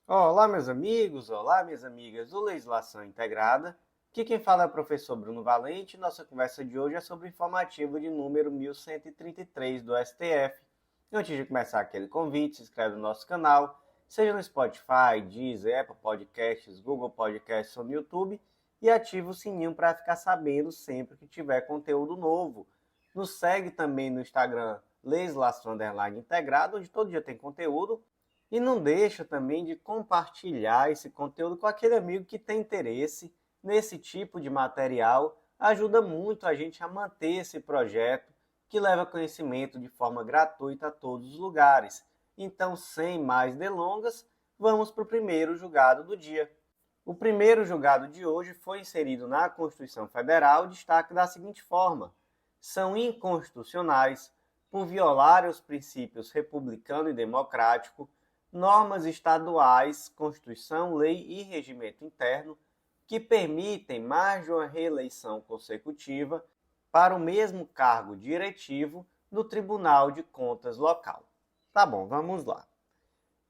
Olá, meus amigos, olá, minhas amigas do Legislação Integrada. Aqui quem fala é o professor Bruno Valente. Nossa conversa de hoje é sobre o informativo de número 1133 do STF. Antes de começar aquele convite, se inscreve no nosso canal, seja no Spotify, Deezer, Apple Podcasts, Google Podcasts ou no YouTube, e ativa o sininho para ficar sabendo sempre que tiver conteúdo novo. Nos segue também no Instagram Legislação Integrada, onde todo dia tem conteúdo. E não deixa também de compartilhar esse conteúdo com aquele amigo que tem interesse nesse tipo de material. Ajuda muito a gente a manter esse projeto que leva conhecimento de forma gratuita a todos os lugares. Então, sem mais delongas, vamos para o primeiro julgado do dia. O primeiro julgado de hoje foi inserido na Constituição Federal, destaque da seguinte forma: são inconstitucionais por violarem os princípios republicano e democrático, normas estaduais, Constituição, lei e regimento interno que permitem mais de uma reeleição consecutiva para o mesmo cargo diretivo no Tribunal de Contas local. Tá bom, vamos lá.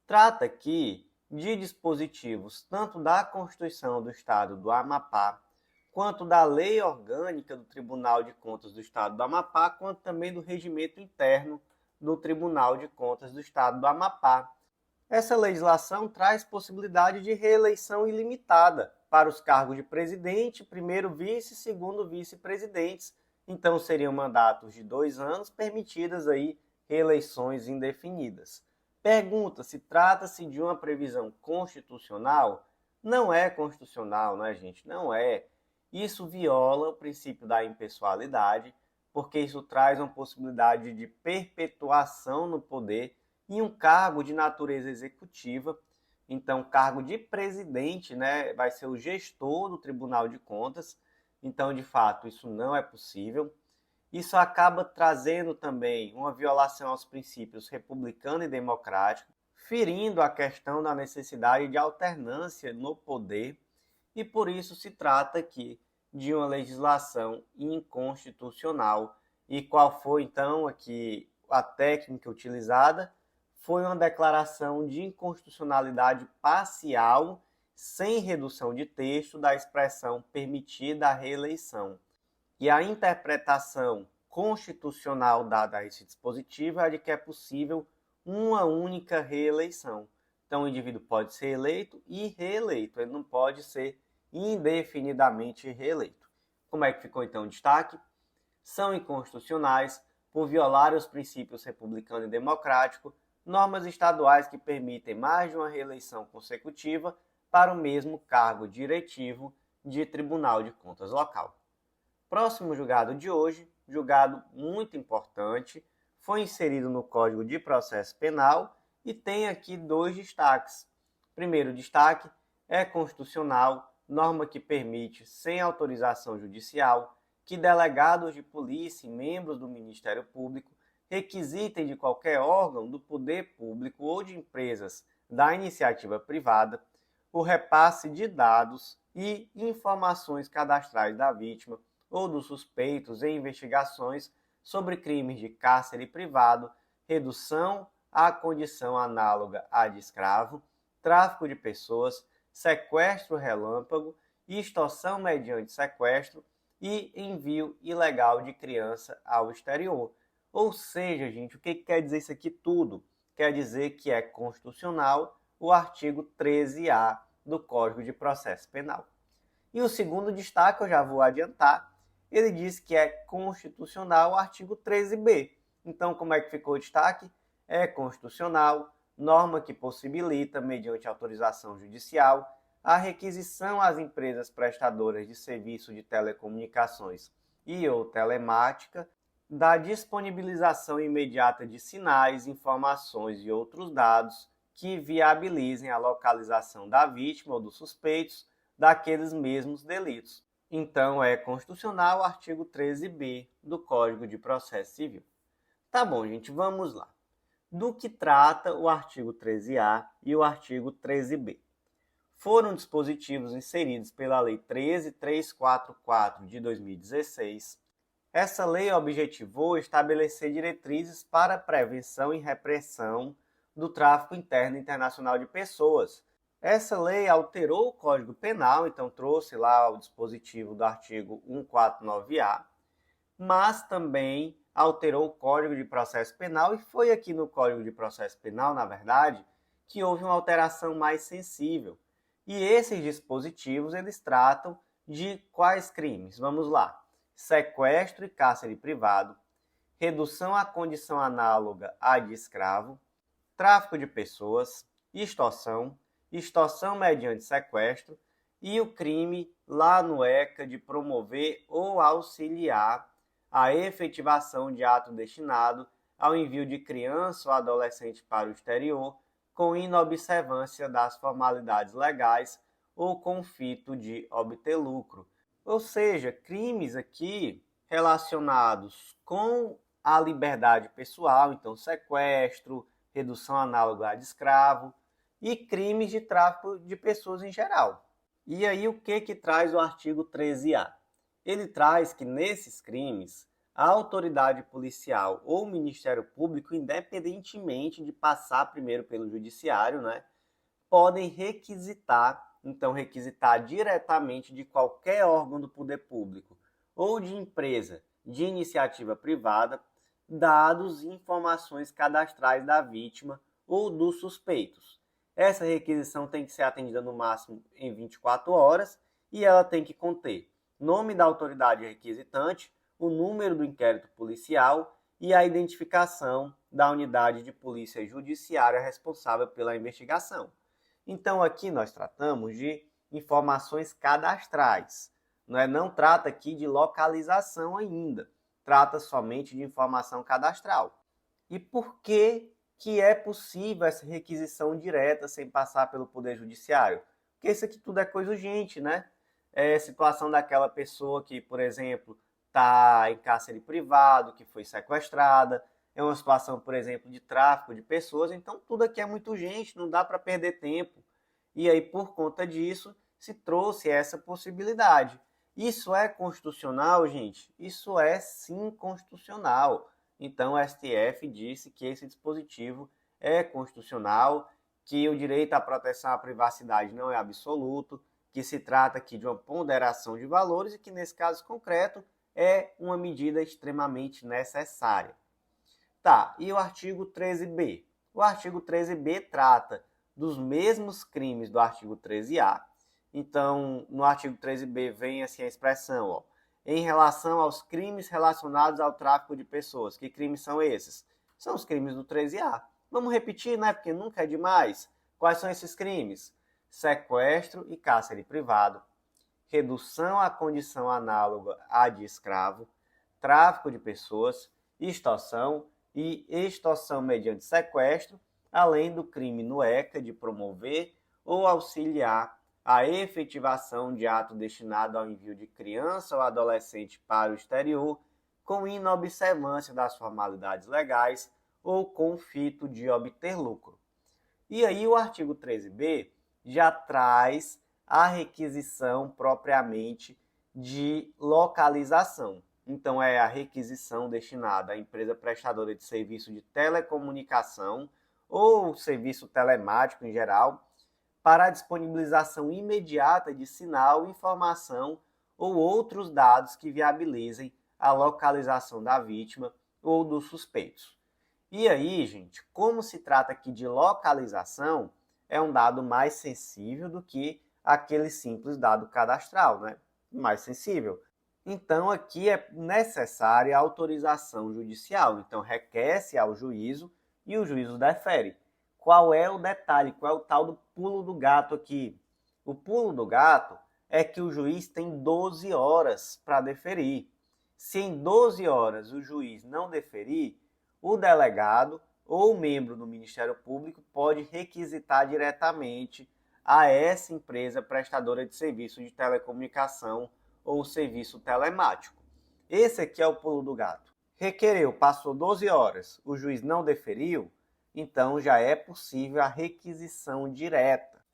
Trata aqui de dispositivos tanto da Constituição do Estado do Amapá, quanto da Lei Orgânica do Tribunal de Contas do Estado do Amapá, quanto também do regimento interno do Tribunal de Contas do Estado do Amapá. Essa legislação traz possibilidade de reeleição ilimitada para os cargos de presidente, primeiro vice e segundo vice-presidentes. Então, seriam mandatos de 2 anos, permitidas aí reeleições indefinidas. Pergunta se trata-se de uma previsão constitucional? Não é constitucional, né, gente? Não é. Isso viola o princípio da impessoalidade, porque isso traz uma possibilidade de perpetuação no poder e um cargo de natureza executiva. Então, cargo de presidente, né, vai ser o gestor do Tribunal de Contas. Então, de fato, isso não é possível. Isso acaba trazendo também uma violação aos princípios republicano e democrático, ferindo a questão da necessidade de alternância no poder, e por isso se trata aqui de uma legislação inconstitucional. E qual foi, então, aqui a técnica utilizada? Foi uma declaração de inconstitucionalidade parcial, sem redução de texto, da expressão permitida a reeleição. E a interpretação constitucional dada a esse dispositivo é de que é possível uma única reeleição. Então, o indivíduo pode ser eleito e reeleito, ele não pode ser indefinidamente reeleito. Como é que ficou então o destaque? São inconstitucionais por violar os princípios republicano e democrático, normas estaduais que permitem mais de uma reeleição consecutiva para o mesmo cargo diretivo de Tribunal de Contas local. Próximo julgado de hoje, julgado muito importante, foi inserido no Código de Processo Penal e tem aqui 2 destaques. Primeiro destaque é constitucional, norma que permite, sem autorização judicial, que delegados de polícia e membros do Ministério Público requisitem de qualquer órgão do poder público ou de empresas da iniciativa privada o repasse de dados e informações cadastrais da vítima ou dos suspeitos em investigações sobre crimes de cárcere privado, redução à condição análoga à de escravo, tráfico de pessoas, sequestro relâmpago, extorsão mediante sequestro e envio ilegal de criança ao exterior. Ou seja, gente, o que quer dizer isso aqui tudo? Quer dizer que é constitucional o artigo 13A do Código de Processo Penal. E o segundo destaque, eu já vou adiantar, ele diz que é constitucional o artigo 13B. Então, como é que ficou o destaque? É constitucional, norma que possibilita, mediante autorização judicial, a requisição às empresas prestadoras de serviço de telecomunicações e ou telemática da disponibilização imediata de sinais, informações e outros dados que viabilizem a localização da vítima ou dos suspeitos daqueles mesmos delitos. Então, é constitucional o artigo 13B do Código de Processo Civil. Tá bom, gente, vamos lá. Do que trata o artigo 13A e o artigo 13B? Foram dispositivos inseridos pela Lei 13.344 de 2016. Essa lei objetivou estabelecer diretrizes para a prevenção e repressão do tráfico interno e internacional de pessoas, Essa lei alterou o Código Penal, então trouxe lá o dispositivo do artigo 149-A, mas também alterou o Código de Processo Penal, e foi aqui no Código de Processo Penal, na verdade, que houve uma alteração mais sensível. E esses dispositivos, eles tratam de quais crimes? Vamos lá. Sequestro e cárcere privado, redução à condição análoga à de escravo, tráfico de pessoas, extorsão, extorsão mediante sequestro e o crime lá no ECA de promover ou auxiliar a efetivação de ato destinado ao envio de criança ou adolescente para o exterior com inobservância das formalidades legais ou com fito de obter lucro. Ou seja, crimes aqui relacionados com a liberdade pessoal, então sequestro, redução análoga à de escravo e crimes de tráfico de pessoas em geral. E aí o que traz o artigo 13A? Ele traz que nesses crimes a autoridade policial ou o Ministério Público, independentemente de passar primeiro pelo judiciário, podem requisitar, então requisitar diretamente de qualquer órgão do poder público ou de empresa de iniciativa privada, dados e informações cadastrais da vítima ou dos suspeitos. Essa requisição tem que ser atendida no máximo em 24 horas e ela tem que conter nome da autoridade requisitante, o número do inquérito policial e a identificação da unidade de polícia judiciária responsável pela investigação. Então aqui nós tratamos de informações cadastrais, não trata aqui de localização ainda, trata somente de informação cadastral. E por que é possível essa requisição direta sem passar pelo Poder Judiciário? Porque isso aqui tudo é coisa urgente, É situação daquela pessoa que, por exemplo, está em cárcere privado, que foi sequestrada, é uma situação, por exemplo, de tráfico de pessoas, então tudo aqui é muito urgente, não dá para perder tempo. E aí, por conta disso, se trouxe essa possibilidade. Isso é constitucional, gente? Isso é sim constitucional. Então, o STF disse que esse dispositivo é constitucional, que o direito à proteção à privacidade não é absoluto, que se trata aqui de uma ponderação de valores e que, nesse caso concreto, é uma medida extremamente necessária. Tá, e o artigo 13b? O artigo 13b trata dos mesmos crimes do artigo 13a. Então, no artigo 13b vem assim a expressão, em relação aos crimes relacionados ao tráfico de pessoas. Que crimes são esses? São os crimes do 13a. Vamos repetir, porque nunca é demais. Quais são esses crimes? Sequestro e cárcere privado, redução à condição análoga à de escravo, tráfico de pessoas, extorsão e extorsão mediante sequestro, além do crime no ECA de promover ou auxiliar a efetivação de ato destinado ao envio de criança ou adolescente para o exterior, com inobservância das formalidades legais ou com fito de obter lucro. E aí o artigo 13b já traz a requisição propriamente de localização. Então, é a requisição destinada à empresa prestadora de serviço de telecomunicação ou serviço telemático em geral, para a disponibilização imediata de sinal, informação ou outros dados que viabilizem a localização da vítima ou dos suspeitos. E aí, gente, como se trata aqui de localização, é um dado mais sensível do que aquele simples dado cadastral, mais sensível. Então, aqui é necessária a autorização judicial. Então, requer-se ao juízo e o juízo defere. Qual é o detalhe? Qual é o tal do pulo do gato aqui? O pulo do gato é que o juiz tem 12 horas para deferir. Se em 12 horas o juiz não deferir, o delegado ou membro do Ministério Público pode requisitar diretamente a essa empresa prestadora de serviço de telecomunicação ou serviço telemático. Esse aqui é o pulo do gato. Requereu, passou 12 horas, o juiz não deferiu, então já é possível a requisição direta.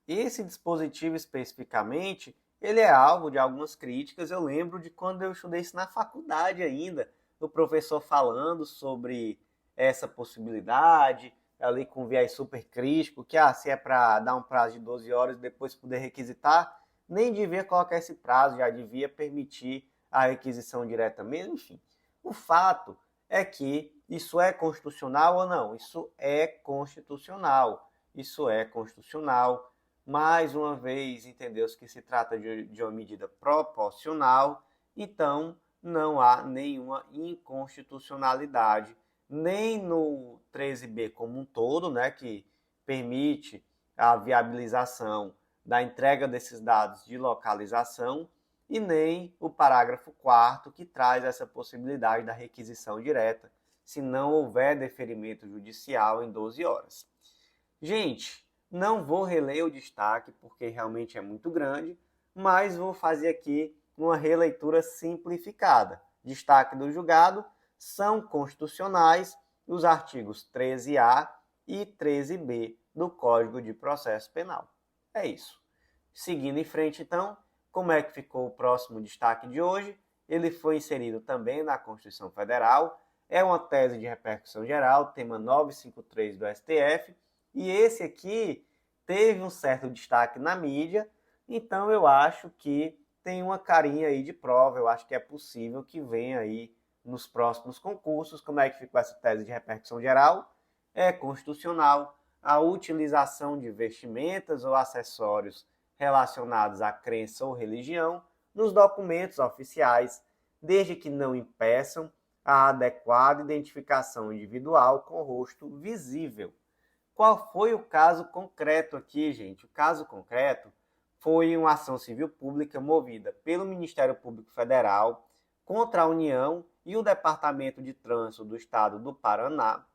Esse dispositivo especificamente, ele é alvo de algumas críticas. Eu lembro de quando eu estudei isso na faculdade ainda, o professor falando sobre essa possibilidade, ali com viés super crítico, que se é para dar um prazo de 12 horas e depois poder requisitar, nem devia colocar esse prazo, já devia permitir a requisição direta mesmo, enfim. O fato é que isso é constitucional ou não? Isso é constitucional. Isso é constitucional. Mais uma vez, entendeu-se que se trata de uma medida proporcional, então não há nenhuma inconstitucionalidade, nem no 13b como um todo, né, que permite a viabilização da entrega desses dados de localização, e nem o parágrafo 4º, que traz essa possibilidade da requisição direta, se não houver deferimento judicial em 12 horas. Gente, não vou reler o destaque, porque realmente é muito grande, mas vou fazer aqui uma releitura simplificada. Destaque do julgado: são constitucionais os artigos 13A e 13B do Código de Processo Penal. É isso. Seguindo em frente, então, como é que ficou o próximo destaque de hoje? Ele foi inserido também na Constituição Federal, é uma tese de repercussão geral, tema 953 do STF, e esse aqui teve um certo destaque na mídia, então eu acho que tem uma carinha aí de prova, eu acho que é possível que venha aí nos próximos concursos. Como é que ficou essa tese de repercussão geral? É constitucional a utilização de vestimentas ou acessórios relacionados à crença ou religião nos documentos oficiais, desde que não impeçam a adequada identificação individual com o rosto visível. Qual foi o caso concreto aqui, gente? O caso concreto foi uma ação civil pública movida pelo Ministério Público Federal contra a União e o Departamento de Trânsito do Estado do Paraná,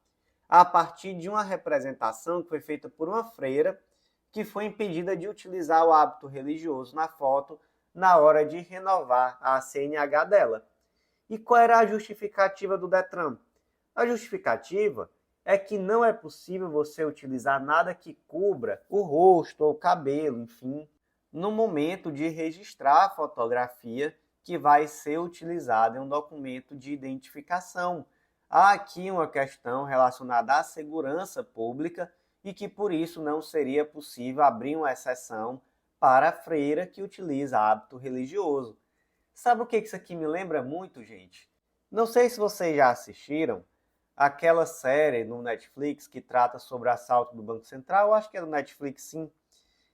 a partir de uma representação que foi feita por uma freira que foi impedida de utilizar o hábito religioso na foto na hora de renovar a CNH dela. E qual era a justificativa do Detran? A justificativa é que não é possível você utilizar nada que cubra o rosto ou o cabelo, enfim, no momento de registrar a fotografia que vai ser utilizada em um documento de identificação. Há aqui uma questão relacionada à segurança pública e que por isso não seria possível abrir uma exceção para a freira que utiliza hábito religioso. Sabe o que isso aqui me lembra muito, gente? Não sei se vocês já assistiram aquela série no Netflix que trata sobre o assalto do Banco Central, eu acho que é do Netflix, sim.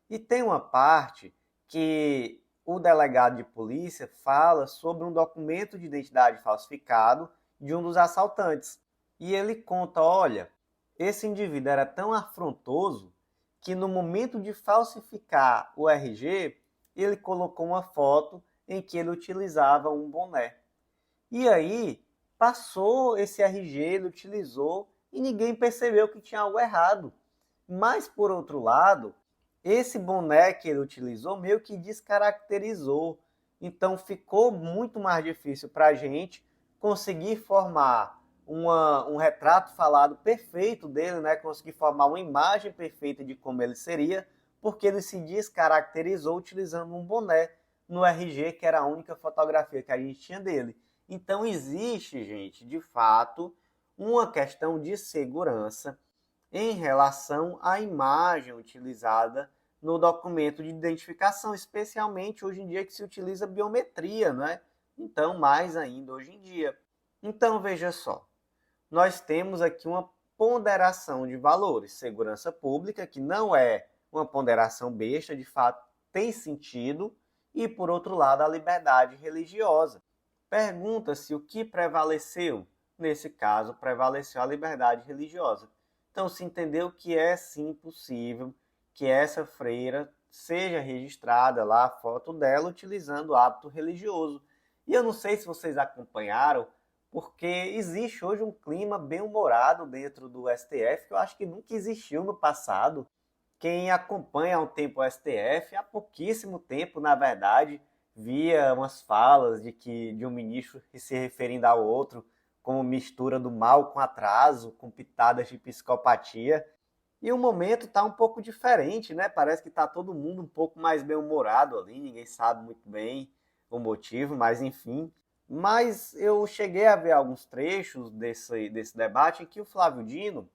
E tem uma parte que o delegado de polícia fala sobre um documento de identidade falsificado de um dos assaltantes. E ele conta, olha, esse indivíduo era tão afrontoso que no momento de falsificar o RG, ele colocou uma foto em que ele utilizava um boné. E aí, passou esse RG, ele utilizou e ninguém percebeu que tinha algo errado. Mas, por outro lado, esse boné que ele utilizou meio que descaracterizou. Então, ficou muito mais difícil para a gente conseguir formar um retrato falado perfeito dele, né? Conseguir formar uma imagem perfeita de como ele seria, porque ele se descaracterizou utilizando um boné no RG, que era a única fotografia que a gente tinha dele. Então, existe, gente, de fato, uma questão de segurança em relação à imagem utilizada no documento de identificação, especialmente hoje em dia que se utiliza biometria, né? Então, mais ainda hoje em dia. Então, veja só, nós temos aqui uma ponderação de valores. Segurança pública, que não é uma ponderação besta, de fato tem sentido, e, por outro lado, a liberdade religiosa. Pergunta-se o que prevaleceu. Nesse caso, prevaleceu a liberdade religiosa. Então, se entendeu que é sim possível que essa freira seja registrada lá, a foto dela, utilizando o hábito religioso. E eu não sei se vocês acompanharam, porque existe hoje um clima bem-humorado dentro do STF, que eu acho que nunca existiu no passado. Quem acompanha há um tempo o STF, há pouquíssimo tempo, na verdade, via umas falas de um ministro se referindo ao outro como mistura do mal com atraso, com pitadas de psicopatia. E o momento está um pouco diferente, né? Parece que está todo mundo um pouco mais bem-humorado ali, ninguém sabe muito bem o motivo, mas enfim. Mas eu cheguei a ver alguns trechos desse debate em que o Flávio Dino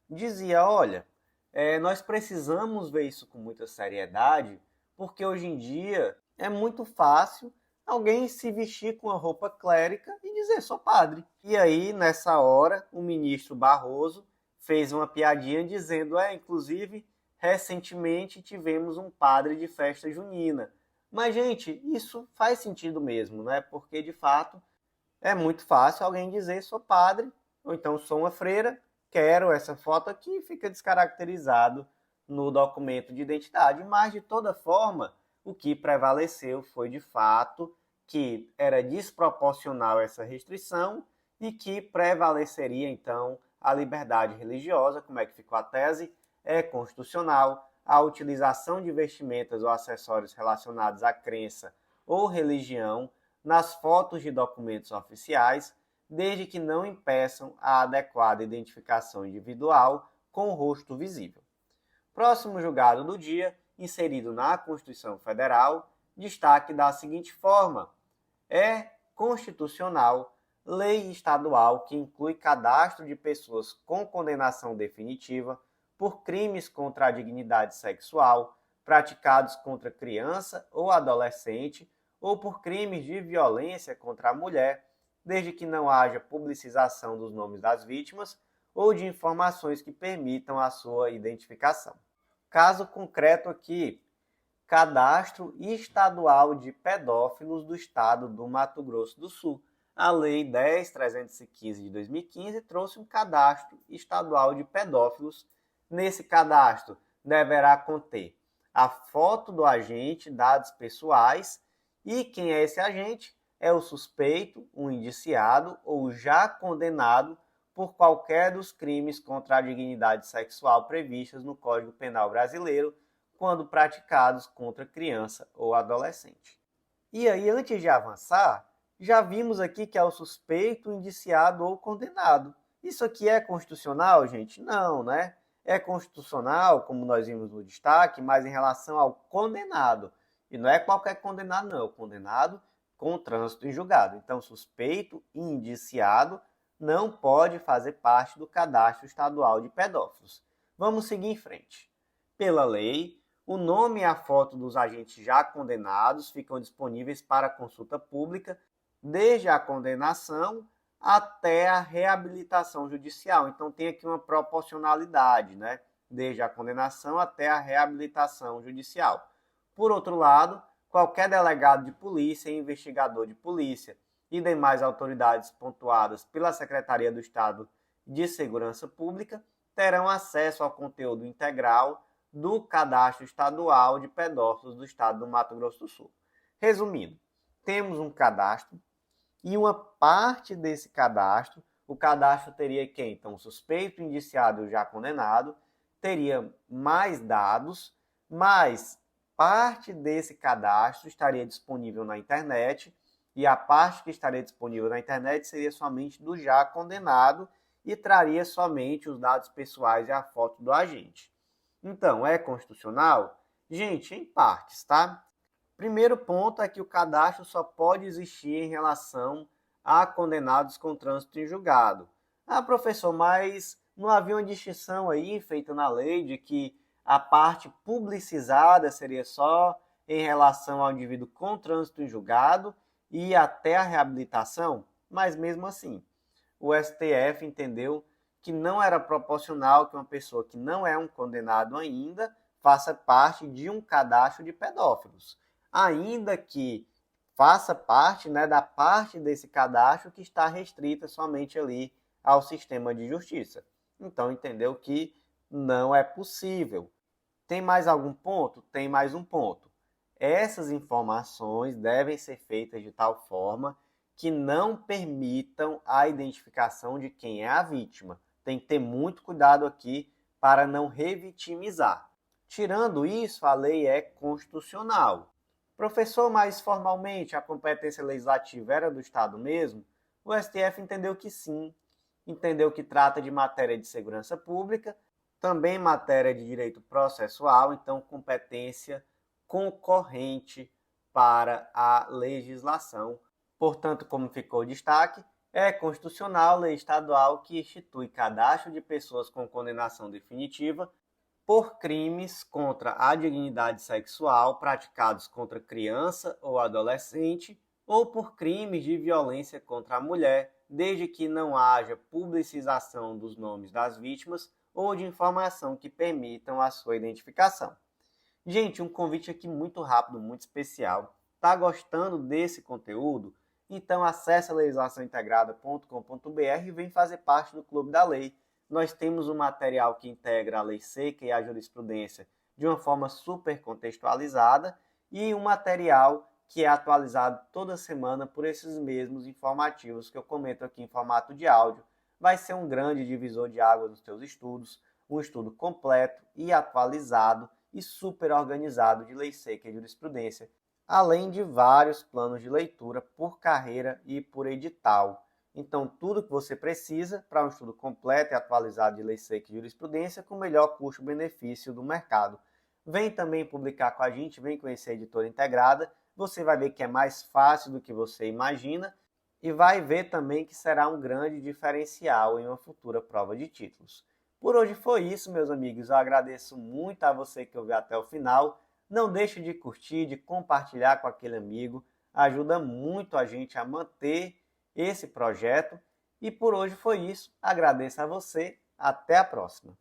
dizia, olha, nós precisamos ver isso com muita seriedade, porque hoje em dia é muito fácil alguém se vestir com a roupa clérica e dizer, sou padre. E aí, nessa hora, o ministro Barroso fez uma piadinha dizendo, inclusive, recentemente tivemos um padre de festa junina. Mas, gente, isso faz sentido mesmo, né? Porque, de fato, é muito fácil alguém dizer sou padre, ou então sou uma freira, quero essa foto aqui, fica descaracterizado no documento de identidade. Mas, de toda forma, o que prevaleceu foi, de fato, que era desproporcional essa restrição e que prevaleceria, então, a liberdade religiosa. Como é que ficou a tese? É constitucional a utilização de vestimentas ou acessórios relacionados à crença ou religião nas fotos de documentos oficiais, desde que não impeçam a adequada identificação individual com o rosto visível. Próximo julgado do dia, inserido na Constituição Federal, destaque da seguinte forma: é constitucional lei estadual que inclui cadastro de pessoas com condenação definitiva por crimes contra a dignidade sexual praticados contra criança ou adolescente ou por crimes de violência contra a mulher, desde que não haja publicização dos nomes das vítimas ou de informações que permitam a sua identificação. Caso concreto aqui, Cadastro Estadual de Pedófilos do Estado do Mato Grosso do Sul. A Lei 10.315 de 2015 trouxe um cadastro estadual de pedófilos. Nesse cadastro deverá conter a foto do agente, dados pessoais e quem é esse agente? É o suspeito, o indiciado ou já condenado por qualquer dos crimes contra a dignidade sexual previstos no Código Penal brasileiro, quando praticados contra criança ou adolescente. E aí, antes de avançar, já vimos aqui que é o suspeito, indiciado ou condenado. Isso aqui é constitucional, gente? Não, né? É constitucional, como nós vimos no destaque, mas em relação ao condenado. E não é qualquer condenado, não. É o condenado com trânsito em julgado. Então, suspeito e indiciado não pode fazer parte do cadastro estadual de pedófilos. Vamos seguir em frente. Pela lei, o nome e a foto dos agentes já condenados ficam disponíveis para consulta pública desde a condenação até a reabilitação judicial. Então tem aqui uma proporcionalidade, né? Desde a condenação até a reabilitação judicial. Por outro lado, qualquer delegado de polícia, investigador de polícia e demais autoridades pontuadas pela Secretaria do Estado de Segurança Pública terão acesso ao conteúdo integral do Cadastro Estadual de Pedófilos do Estado do Mato Grosso do Sul. Resumindo, temos um cadastro e uma parte desse cadastro, o cadastro teria quem? Então, suspeito, indiciado e já condenado, teria mais dados, mas parte desse cadastro estaria disponível na internet e a parte que estaria disponível na internet seria somente do já condenado e traria somente os dados pessoais e a foto do agente. Então, é constitucional? Gente, em partes, tá? Primeiro ponto é que o cadastro só pode existir em relação a condenados com trânsito em julgado. Ah, professor, mas não havia uma distinção aí feita na lei de que a parte publicizada seria só em relação ao indivíduo com trânsito em julgado e até a reabilitação? Mas mesmo assim, o STF entendeu que não era proporcional que uma pessoa que não é um condenado ainda faça parte de um cadastro de pedófilos, ainda que faça parte, né, da parte desse cadastro que está restrita somente ali ao sistema de justiça. Então, entendeu que não é possível. Tem mais algum ponto? Tem mais um ponto. Essas informações devem ser feitas de tal forma que não permitam a identificação de quem é a vítima. Tem que ter muito cuidado aqui para não revitimizar. Tirando isso, a lei é constitucional. Professor, mas formalmente a competência legislativa era do Estado mesmo? O STF entendeu que sim. Entendeu que trata de matéria de segurança pública, também matéria de direito processual, então competência concorrente para a legislação. Portanto, como ficou o destaque, É constitucional lei estadual que institui cadastro de pessoas com condenação definitiva por crimes contra a dignidade sexual praticados contra criança ou adolescente ou por crimes de violência contra a mulher, desde que não haja publicização dos nomes das vítimas ou de informação que permitam a sua identificação. Gente, um convite aqui muito rápido, muito especial. Tá gostando desse conteúdo? Então acesse legislaçãointegrada.com.br e vem fazer parte do Clube da Lei. Nós temos um material que integra a lei seca e a jurisprudência de uma forma super contextualizada e um material que é atualizado toda semana por esses mesmos informativos que eu comento aqui em formato de áudio. Vai ser um grande divisor de água dos teus estudos, um estudo completo e atualizado e super organizado de lei seca e jurisprudência, além de vários planos de leitura por carreira e por edital. Então, tudo que você precisa para um estudo completo e atualizado de lei seca e jurisprudência com o melhor custo-benefício do mercado. Vem também publicar com a gente, vem conhecer a Editora Integrada, você vai ver que é mais fácil do que você imagina e vai ver também que será um grande diferencial em uma futura prova de títulos. Por hoje foi isso, meus amigos. Eu agradeço muito a você que ouviu até o final. Não deixe de curtir, de compartilhar com aquele amigo. Ajuda muito a gente a manter esse projeto. E por hoje foi isso. Agradeço a você. Até a próxima.